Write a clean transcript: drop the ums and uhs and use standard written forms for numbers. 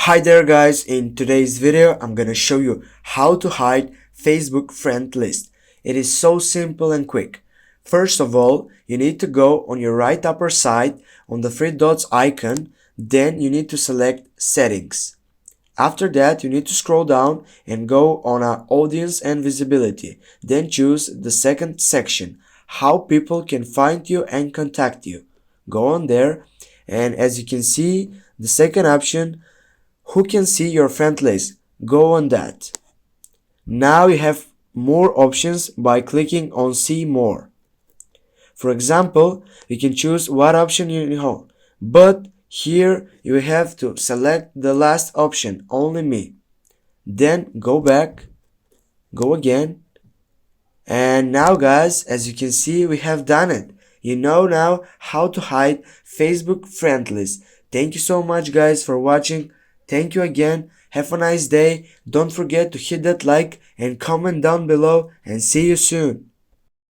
Hi there guys, in today's video I'm gonna show you how to hide Facebook friend list. It is so simple and quick. First of all, you need to go on your right upper side on the three dots icon, then you need to select settings. After that, you need to scroll down and go on audience and visibility. Then choose the second section, how people can find you and contact you. Go on there, and as you can see, the second option, who can see your friend list? Go on that. Now you have more options by clicking on see more. For example, you can choose what option you want, but here you have to select the last option, only me. Then go back, go again, and now guys, as you can see, we have done it. You know now how to hide Facebook friend list. Thank you so much guys for watching. Thank you again. Have a nice day. Don't forget to hit that like and comment down below, and see you soon.